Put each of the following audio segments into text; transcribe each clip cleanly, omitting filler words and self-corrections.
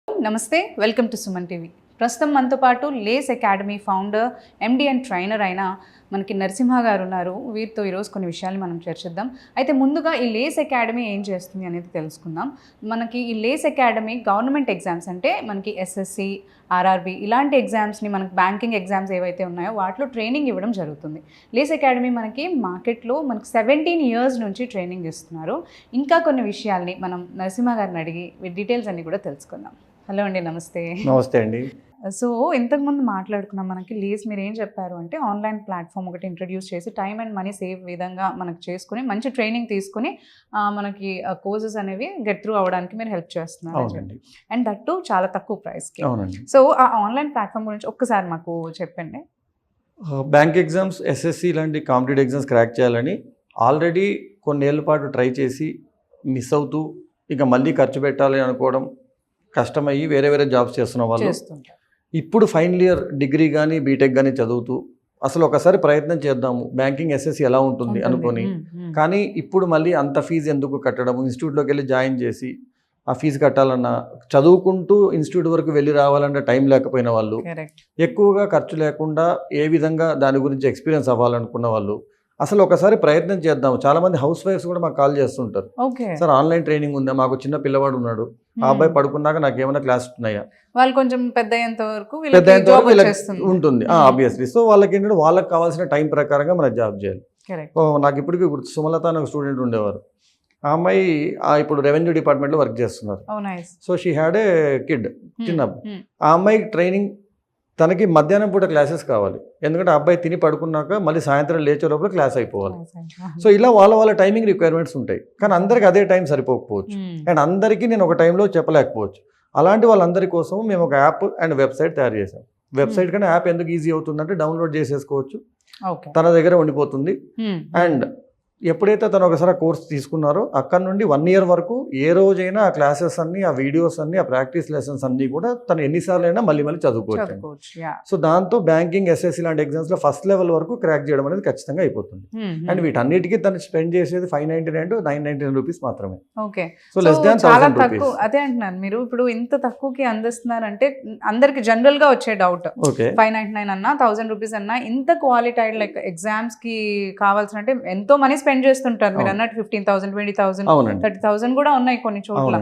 నమస్తే, welcome to Suman TV. ప్రస్తుతం మనతో పాటు Lace academy founder, MD and trainer అయిన మనకి నరసింహ గారు ఉన్నారు. వీరితో ఈరోజు కొన్ని విషయాలు మనం చర్చిద్దాం. అయితే ముందుగా ఈ లేస్ అకాడమీ ఏం చేస్తుంది అనేది తెలుసుకుందాం. మనకి ఈ లేస్ అకాడమీ గవర్నమెంట్ ఎగ్జామ్స్ అంటే మనకి ఎస్ఎస్సి, ఆర్ఆర్బి ఇలాంటి ఎగ్జామ్స్ని, మనకి బ్యాంకింగ్ ఎగ్జామ్స్ ఏవైతే ఉన్నాయో వాటిలో ట్రైనింగ్ ఇవ్వడం జరుగుతుంది. లేస్ అకాడమీ మనకి మార్కెట్లో మనకి 17 years నుంచి ట్రైనింగ్ ఇస్తున్నారు. ఇంకా కొన్ని విషయాల్ని మనం నరసింహ గారిని అడిగి డీటెయిల్స్ అన్ని కూడా తెలుసుకుందాం. హలో అండి, నమస్తే. నమస్తే అండి. సో ఇంతకుముందు మాట్లాడుకున్నాం, మనకి లేస్ మీరు ఏం చెప్పారు అంటే ఆన్లైన్ ప్లాట్ఫామ్ ఒకటి ఇంట్రడ్యూస్ చేసి టైం అండ్ మనీ సేవ్ విధంగా మనకు చేసుకుని మంచి ట్రైనింగ్ తీసుకుని మనకి కోర్సెస్ అనేవి గెట్ త్రూ అవ్వడానికి మీరు హెల్ప్ చేస్తున్నారు. అండ్ దట్టు చాలా తక్కువ ప్రైస్కి. సో ఆ ఆన్లైన్ ప్లాట్ఫామ్ గురించి ఒక్కసారి మాకు చెప్పండి. బ్యాంక్ ఎగ్జామ్స్, ఎస్ఎస్సి లాంటి కాంపిటేటివ్ ఎగ్జామ్స్ క్రాక్ చేయాలని ఆల్రెడీ కొన్నేళ్ల పాటు ట్రై చేసి మిస్ అవుతూ ఇక మళ్ళీ ఖర్చు పెట్టాలి అనుకోవడం కష్టమయ్యి వేరే వేరే జాబ్స్ చేస్తున్న వాళ్ళు ఇప్పుడు ఫైనల్ ఇయర్ డిగ్రీ కానీ బీటెక్ కానీ చదువుతూ అసలు ఒకసారి ప్రయత్నం చేద్దాము బ్యాంకింగ్ ఎస్ఎస్సి ఎలా ఉంటుంది అనుకొని, కానీ ఇప్పుడు మళ్ళీ అంత ఫీజు ఎందుకు కట్టడం, ఇన్స్టిట్యూట్లోకి వెళ్ళి జాయిన్ చేసి ఆ ఫీజు కట్టాలన్నా, చదువుకుంటూ ఇన్స్టిట్యూట్ వరకు వెళ్ళి రావాలన్న టైం లేకపోయిన వాళ్ళు, ఎక్కువగా ఖర్చు లేకుండా ఏ విధంగా దాని గురించి ఎక్స్పీరియన్స్ అవ్వాలనుకున్న వాళ్ళు అసలు ఒకసారి ప్రయత్నం చేద్దాము. చాలా మంది హౌస్ వైఫ్స్ కూడా మాకు కాల్ చేస్తుంటారు, సార్ ఆన్లైన్ ట్రైనింగ్ ఉందా, మాకు చిన్న పిల్లవాడు ఉన్నాడు, ఆ అబ్బాయి పడుకున్నాక నాకు ఏమైనా క్లాస్ ఉన్నాయా, వాళ్ళు కొంచెం పెద్ద వరకు ఉంటుంది ఆబ్వియస్లీ. సో వాళ్ళకి ఏంటంటే వాళ్ళకి కావాల్సిన టైం ప్రకారంగా మనం జాబ్ చేయాలి. నాకు ఇప్పటికీ గుర్తు, సుమలత అని ఒక స్టూడెంట్ ఉండేవారు. ఆ అమ్మాయి ఇప్పుడు రెవెన్యూ డిపార్ట్మెంట్లో వర్క్ చేస్తున్నారు. So she had a kid, చిన్న. ఆ అమ్మాయికి ట్రైనింగ్ తనకి మధ్యాహ్నం పూట క్లాసెస్ కావాలి, ఎందుకంటే అబ్బాయి తిని పడుకున్నాక మళ్ళీ సాయంత్రం లేచే లోపల క్లాస్ అయిపోవాలి. సో ఇలా వాళ్ళ టైమింగ్ రిక్వైర్మెంట్స్ ఉంటాయి, కానీ అందరికి అదే టైం సరిపోకపోవచ్చు, అండ్ అందరికీ నేను ఒక టైంలో చెప్పలేకపోవచ్చు. అలాంటి వాళ్ళందరి కోసం మేము ఒక యాప్ అండ్ వెబ్సైట్ తయారు చేసాం. వెబ్సైట్ కంటే యాప్ ఎందుకు ఈజీ అవుతుందంటే డౌన్లోడ్ చేసేసుకోవచ్చు, తన దగ్గర ఉండిపోతుంది. అండ్ ఎప్పుడైతే తను ఒకసారి ఆ కోర్స్ తీసుకున్నారో అక్కడ నుండి 1 year వరకు ఏ రోజైనా ఆ క్లాసెస్ అన్ని, ఆ వీడియోస్ అన్ని, ఆ ప్రాక్టీస్ లెసన్స్ అన్ని కూడా తను ఎన్నిసార్లు అయినా మళ్ళీ చదువుకోవచ్చు. సో దాంతో బ్యాంకింగ్, ఎస్ఎస్సి లాంటి ఎగ్జామ్స్ లో ఫస్ట్ లెవెల్ వరకు క్రాక్ చేయడం అనేది ఖచ్చితంగా అయిపోతుంది. అండ్ వీటన్నిటికీ తను స్పెండ్ చేసేది 599 to 999 రూపీస్ మాత్రమే. So less than 1000 rupees. అదే అంటున్నాను, మీరు ఇప్పుడు ఇంత తక్కువకి అందిస్తున్నారంటే అందరికి జనరల్ గా వచ్చే డౌట్, 599 అన్నా 1000 రూపీస్ అన్నా ఇంత క్వాలిటైడ్ లైక్ ఎగ్జామ్స్ కి కావాల్సిన అంటే ఎంతో మనీ స్పెండ్ చేస్తుంటారు. మీరు అన్నట్టు 15,000, 20,000, 30,000 కూడా ఉన్నాయి కొన్ని చోట్ల.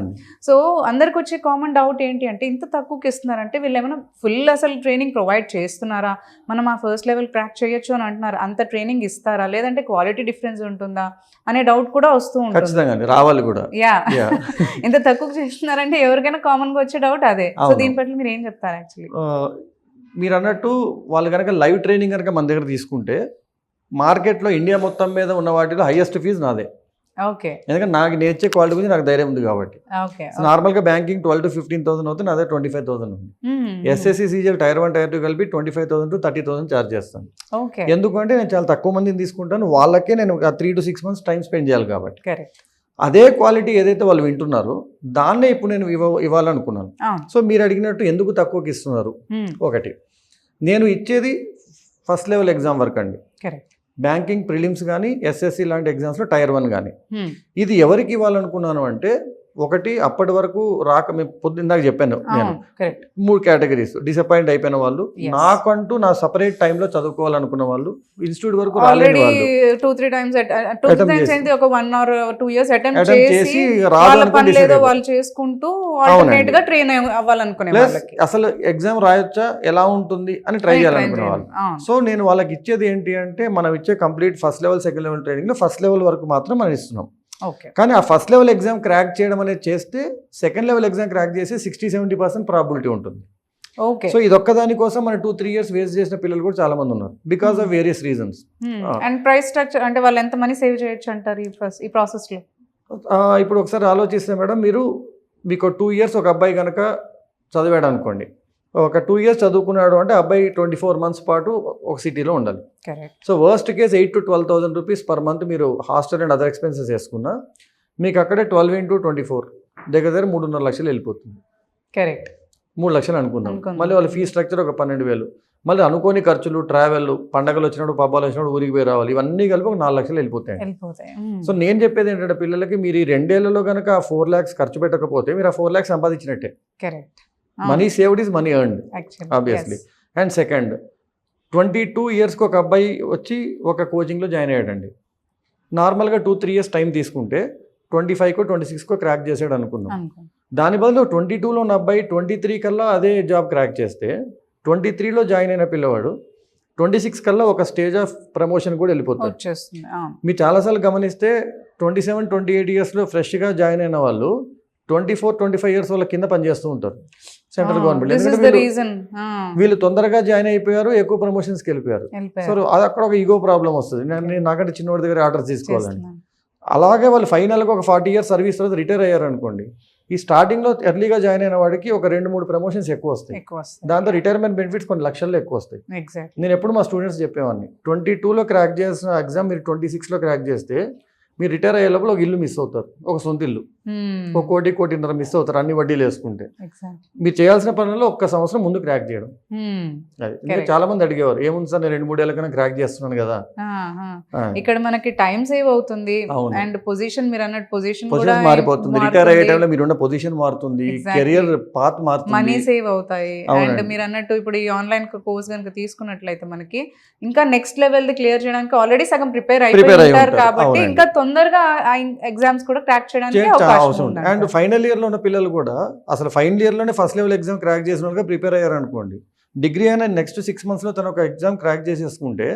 సో అందరికి వచ్చే కామన్ డౌట్ ఏంటి అంటే ఇంత తక్కువకి ఇస్తున్నారంటే వీళ్ళు ఏమైనా ఫుల్ అసలు ట్రైనింగ్ ప్రొవైడ్ చేస్తున్నారా, మనం ఆ ఫస్ట్ లెవెల్ క్రాక్ చేయొచ్చు అని అంటున్నారు, అంత ట్రైనింగ్ ఇస్తారా, లేదంటే క్వాలిటీ డిఫరెన్స్ ఉంటుందా అనే డౌట్ కూడా వస్తూ ఉంటుంది. రావాలి కూడా. ఇంత తక్కువకి చేస్తున్నారంటే ఎవరికైనా కామన్ గా వచ్చే డౌట్ అదే. సో దీని పట్ల మీరు ఏం చెప్తారు? యాక్చువల్లీ మీరు అన్నట్టు వాళ్ళు కనుక లైవ్ ట్రైనింగ్ కనుక మన దగ్గర తీసుకుంటే మార్కెట్లో ఇండియా మొత్తం మీద ఉన్న వాటిలో హైయెస్ట్ ఫీజు నాదే. ఎందుకంటే నాకు నేర్చే క్వాలిటీ గురించి నాకు ధైర్యం ఉంది కాబట్టి. నార్మల్గా బ్యాంకింగ్ 12,000 to 15,000 అవుతుంది, అదే 25,000 ఉంది. ఎస్ఎస్సి, సిజిఎల్ టైర్ 1, టైర్ 2 కలిపి 25,000 to 30,000 ఛార్జ్ చేస్తాను. ఎందుకంటే నేను చాలా తక్కువ మందిని తీసుకుంటాను, వాళ్ళకే నేను 3 to 6 months టైం స్పెండ్ చేయాలి కాబట్టి. అదే క్వాలిటీ ఏదైతే వాళ్ళు వింటున్నారో దాన్నే ఇప్పుడు నేను ఇవ్వాలనుకున్నాను. సో మీరు అడిగినట్టు ఎందుకు తక్కువకి ఇస్తున్నారు, ఒకటి నేను ఇచ్చేది ఫస్ట్ లెవెల్ ఎగ్జామ్ వరకు అండి. బ్యాంకింగ్ ప్రిలిమ్స్ కానీ, ఎస్ఎస్సి లాంటి ఎగ్జామ్స్లో టైర్ 1 కానీ. ఇది ఎవరికి ఇవ్వాలనుకున్నాను అంటే, ఒకటి అప్పటి వరకు మేము పొద్దున్నాక చెప్పాను, నేను 3 కేటగిరీస్. డిసప్పాయింట్ అయిపోయిన వాళ్ళు, నాకంటూ నా సపరేట్ టైంలో చదువుకోవాలనుకున్న వాళ్ళు, ఇన్స్టిట్యూట్ వరకు రాలేని వాళ్ళు, 2-3 times ఒక 1 or 2 years అటెంప్ట్ చేసి వాళ్ళు చేసుకుంటూ ఆల్టర్నేట్ గా ట్రైన్ అవ్వాలనుకునే వాళ్ళకి, అసలు ఎగ్జామ్ రాయొచ్చా, ఎలా ఉంటుంది అని ట్రై చేయాలనుకునే వాళ్ళు. సో నేను వాళ్ళకి ఇచ్చేది ఏంటి అంటే, మనం ఇచ్చే complete first level, second level training లో ఫస్ట్ లెవెల్ వరకు మాత్రం మనం ఇస్తున్నాం. కానీ ఆ ఫస్ట్ లెవెల్ ఎగ్జామ్ క్రాక్ చేయడం అనేది చేస్తే సెకండ్ లెవెల్ ఎగ్జామ్ క్రాక్ చేసి 60-70% ప్రాబిలిటీ ఉంటుంది. సో ఇదొక్కదాని కోసం మన 2-3 years వేస్ట్ చేసిన పిల్లలు కూడా చాలా మంది ఉన్నారు, because of various reasons. And price structure అంటే వాళ్ళు ఎంత మనీ సేవ్ చేయొచ్చు అంటారు ఈ ప్రాసెస్ లో? ఇప్పుడు ఒకసారి ఆలోచిస్తే మేడం, మీకు 2 years ఒక అబ్బాయి కనుక చదివాడు అనుకోండి, ఒక 2 years చదువుకున్నాడు అంటే అబ్బాయి 24 months పాటు ఒక సిటీలో ఉండాలి. So worst case 8,000 to 12,000 rupees per month మీరు హాస్టల్ అండ్ అదర్ ఎక్స్పెన్సెస్ వేసుకున్నా మీకు అక్కడే 12 into 24 దగ్గర 3.5 లక్షలు వెళ్ళిపోతుంది. 3 లక్షలు అనుకుందాం. మళ్ళీ వాళ్ళ ఫీ స్ట్రక్చర్ ఒక 12,000, మళ్ళీ అనుకోని ఖర్చులు, ట్రావెల్, పండగలు వచ్చినప్పుడు, పబ్బాలు వచ్చినప్పుడు ఊరికి పోయి రావాలి, ఇవన్నీ కలిపి ఒక 4 లక్షలు వెళ్ళిపోతాయి. సో నేను చెప్పేది ఏంటంటే పిల్లలకి, మీరు ఈ 2 ఏళ్లలో కనుక 4 lakhs ఖర్చు పెట్టకపోతే మీరు ఆ 4 lakhs సంపాదించినట్టే. Money saved is money earned obviously. And second 22 ఇయర్స్కి ఒక అబ్బాయి వచ్చి ఒక కోచింగ్లో జాయిన్ అయ్యాడండి. నార్మల్గా 2-3 ఇయర్స్ టైం తీసుకుంటే 25కో 26కో క్రాక్ చేసాడు అనుకుందాం. దాని బదులు 22లో ఉన్న అబ్బాయి 23 కల్లా అదే జాబ్ క్రాక్ చేస్తే 23లో జాయిన్ అయిన పిల్లవాడు 26 కల్లా ఒక స్టేజ్ ఆఫ్ ప్రమోషన్ కూడా వెళ్ళిపోతారు. మీరు చాలాసార్లు గమనిస్తే 27-28 ఇయర్స్లో ఫ్రెష్గా జాయిన్ అయిన వాళ్ళు 24-25 ఇయర్స్ వాళ్ళ కింద పనిచేస్తూ ఉంటారు సెంట్రల్ గవర్నమెంట్. వీళ్ళు తొందరగా జాయిన్ అయిపోయారు, ఎక్కువ ప్రమోషన్స్కి వెళ్ళిపోయారు. సో అది అక్కడ ఒక ఈగో ప్రాబ్లం వస్తుంది. నేను నాకంటే చిన్నవాడి దగ్గర ఆర్డర్ తీసుకోవాలండి. అలాగే వాళ్ళు ఫైనల్గా ఒక 40 ఇయర్స్ సర్వీస్ తర్వాత రిటైర్ అయ్యారు అనుకోండి, ఈ స్టార్టింగ్లో ఎర్లీగా జాయిన్ అయిన వాడికి ఒక 2-3 ప్రమోషన్స్ ఎక్కువ వస్తాయి. దాంతో రిటైర్మెంట్ బెనిఫిట్స్ కొన్ని లక్షల్లో ఎక్కువ వస్తాయి. నేను ఎప్పుడు మా స్టూడెంట్స్ చెప్పేవాడిని, 22లో క్రాక్ చేసిన ఎగ్జామ్ మీరు 26లో క్రాక్ చేస్తే మీరు రిటైర్ అయ్యే లోపల ఒక ఇల్లు మిస్ అవుతారు, ఒక సొంత ఇల్లు, ఒక 1-1.5 మిస్ అవుతారు అన్ని వడ్డీలు వేసుకుంటే. మీరు చేయాల్సిన పనుల్లో ఒక్క సంవత్సరం ముందు క్రాక్ చేయడం. అది చాలా మంది అడిగేవారు, ఏముంది సార్ నేను 2-3 ఏళ్ళ కన్నా క్రాక్ చేస్తున్నాను కదా. ఇక్కడ మనకి టైం సేవ్ అవుతుంది అండ్ పొజిషన్ మీరు అన్నట్టు పొజిషన్ మారిపోతుంది. రిటైర్ అయ్యే టైంలో మీరున్న పొజిషన్ మారుతుంది, కెరియర్ పాత్ మారుతుంది, మనీ సేవ్ అవుతాయి. అండ్ మీరు అన్నట్టు ఇప్పుడు ఈ ఆన్లైన్ కోర్స్ కనుక తీసుకున్నట్లయితే మనకి ఇంకా నెక్స్ట్ లెవెల్ ది క్లియర్ చేయడానికి ఆల్రెడీ సగం ప్రిపేర్ అయిపోతారు కాబట్టి ఇంకా తొందరగా ఎగ్జామ్స్ కూడా క్రాక్ చేయడానికి అవకాశం ఉంది. అండ్ ఫైనల్ ఇయర్ లో ఉన్న పిల్లలు కూడా అసలు ఫైనల్ ఇయర్ లోనే ఫస్ట్ లెవెల్ ఎగ్జామ్ క్రాక్ చేసిన వాళ్ళగా ప్రిపేర్ అయ్యారు అనుకోండి, డిగ్రీ అయినా నెక్స్ట్ 6 months లో తను ఒక ఎగ్జామ్ క్రాక్ చేసేసుకుంటే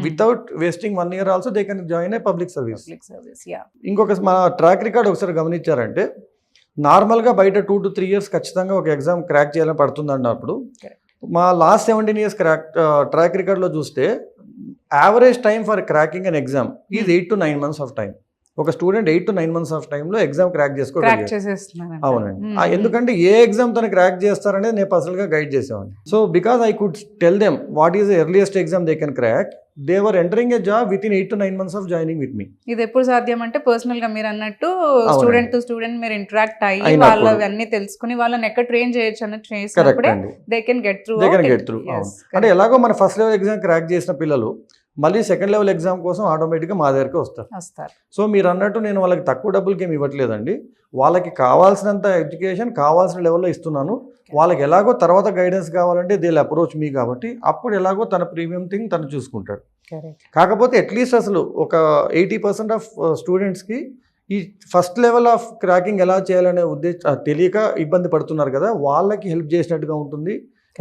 without wasting 1 year also they can join a public service. ఇంకొక మన ట్రాక్ రికార్డ్ ఒకసారి గమనించారంటే నార్మల్గా బయట 2 to 3 years ఖచ్చితంగా ఒక ఎగ్జామ్ క్రాక్ చేయాలని పడుతుంది అన్నప్పుడు మా లాస్ట్ 17 years ట్రాక్ రికార్డ్లో చూస్తే average time for cracking an exam is 8 to 9 months of time. ఒక స్టూడెంట్ 8 to 9 months ఆఫ్ టైంలో ఎగ్జామ్ క్రాక్ చేసుకోగలిగారు. అవునండి, ఎందుకంటే ఏ ఎగ్జామ్ తను క్రాక్ చేస్తారనేది నేను పర్సనల్గా గైడ్ చేసేవాడిని. So because I could tell them what is the earliest exam they can crack, they were entering a job within 8 to 9 months of joining with me. ఇది ఎప్పుడు సాధ్యం అంటే పర్సనల్ గా మీరు అన్నట్టు స్టూడెంట్ టు స్టూడెంట్ మీరు interact అయ్యి వాళ్ళవి అన్ని తెలుసుకుని వాళ్ళని ఎక్కడ ట్రైన్ చేయొచ్చు అన్నట్టు చేసినప్పుడే దే కెన్ గెట్ త్రూ. అంటే ఎలాగో మన ఫస్ట్ లెవెల్ ఎగ్జామ్ క్రాక్ చేసిన పిల్లలు మళ్ళీ సెకండ్ లెవెల్ ఎగ్జామ్ కోసం ఆటోమేటిక్గా మా దగ్గరికి వస్తారు. సో మీరు అన్నట్టు నేను వాళ్ళకి తక్కువ డబ్బులకి ఏమి ఇవ్వట్లేదండి, వాళ్ళకి కావాల్సినంత ఎడ్యుకేషన్ కావాల్సిన లెవెల్లో ఇస్తున్నాను. వాళ్ళకి ఎలాగో తర్వాత గైడెన్స్ కావాలంటే దే విల్ అప్రోచ్ మీ, కాబట్టి అప్పుడు ఎలాగో తన ప్రీమియం థింగ్ తను చూసుకుంటాడు. కాకపోతే అట్లీస్ట్ అసలు ఒక 80% ఆఫ్ స్టూడెంట్స్కి ఈ ఫస్ట్ లెవెల్ ఆఫ్ క్రాకింగ్ ఎలా చేయాలనే ఉద్దేశం తెలియక ఇబ్బంది పడుతున్నారు కదా, వాళ్ళకి హెల్ప్ చేసినట్టుగా ఉంటుంది,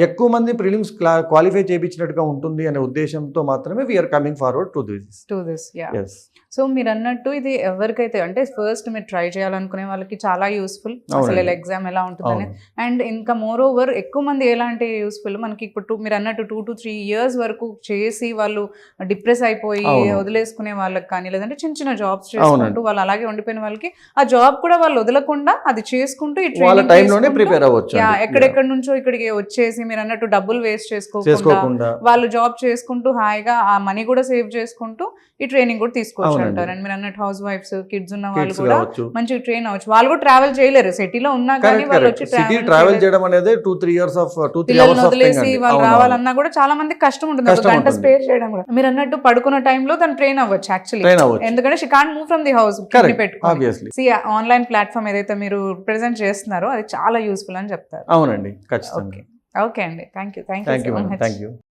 ఎక్కువ మంది ప్రిలిమ్స్ క్వాలిఫై చేయించినట్టుగా ఉంటుంది అనే ఉద్దేశంతో మాత్రమే we are coming forward to this. So మీరు అన్నట్టు ఇది ఎవరికైతే అంటే ఫస్ట్ మీరు ట్రై చేయాలనుకునే వాళ్ళకి చాలా యూస్ఫుల్ అసలు ఎగ్జామ్ ఎలా ఉంటుందని. అండ్ ఇంకా మోర్ ఓవర్ ఎక్కువ మంది ఎలాంటి యూస్ఫుల్ మనకి ఇప్పుడు మీరు అన్నట్టు 2 to 3 years వరకు చేసి వాళ్ళు డిప్రెస్ అయిపోయి వదిలేసుకునే వాళ్ళకి కానీ, లేదంటే చిన్న చిన్న జాబ్స్ చేసుకుంటూ వాళ్ళు అలాగే ఉండిపోయిన వాళ్ళకి ఆ జాబ్ కూడా వాళ్ళు వదలకుండా అది చేసుకుంటూ ఈ ట్రైనింగ్ ప్రిపేర్ అవ్వచ్చు. ఎక్కడెక్కడ నుంచో ఇక్కడికి వచ్చేసి మీరు అన్నట్టు డబ్బులు వేస్ట్ చేసుకోకుండా వాళ్ళు జాబ్ చేసుకుంటూ హాయిగా ఆ మనీ కూడా సేవ్ చేసుకుంటూ ఈ ట్రైనింగ్ కూడా తీసుకోవచ్చు అంటారు. అండ్ మీరు అన్నట్టు హౌస్ వైఫ్స్ కిడ్స్ ఉన్న వాళ్ళు కూడా మంచిగా ట్రైన్ అవ్వచ్చు. వాళ్ళు కూడా ట్రావెల్ చేయలేరు, సిటీలో ఉన్నా కానీ వాళ్ళు వచ్చి ట్రావెల్ చేయడం అనేది 2-3 years ఆఫ్ పిల్లల్ని వదిలేసి వాళ్ళు రావాలన్నా కూడా చాలా మంది కష్టం ఉంటుంది, ఒక గంట స్పేర్ చేయడం కూడా. మీరు అన్నట్టు పడుకున్న టైంలో తను ట్రైన్ అవ్వచ్చు యాక్చువల్లీ, ఎందుకంటే she can't move from the house పెట్టుకోవాలి. ఆన్లైన్ ప్లాట్ఫామ్ ఏదైతే మీరు ప్రెజెంట్ చేస్తున్నారో అది చాలా యూస్ఫుల్ అని చెప్తారు. అవునండి, ఖచ్చితంగా. ఓకే అండి, థ్యాంక్ యూ సో మచ్.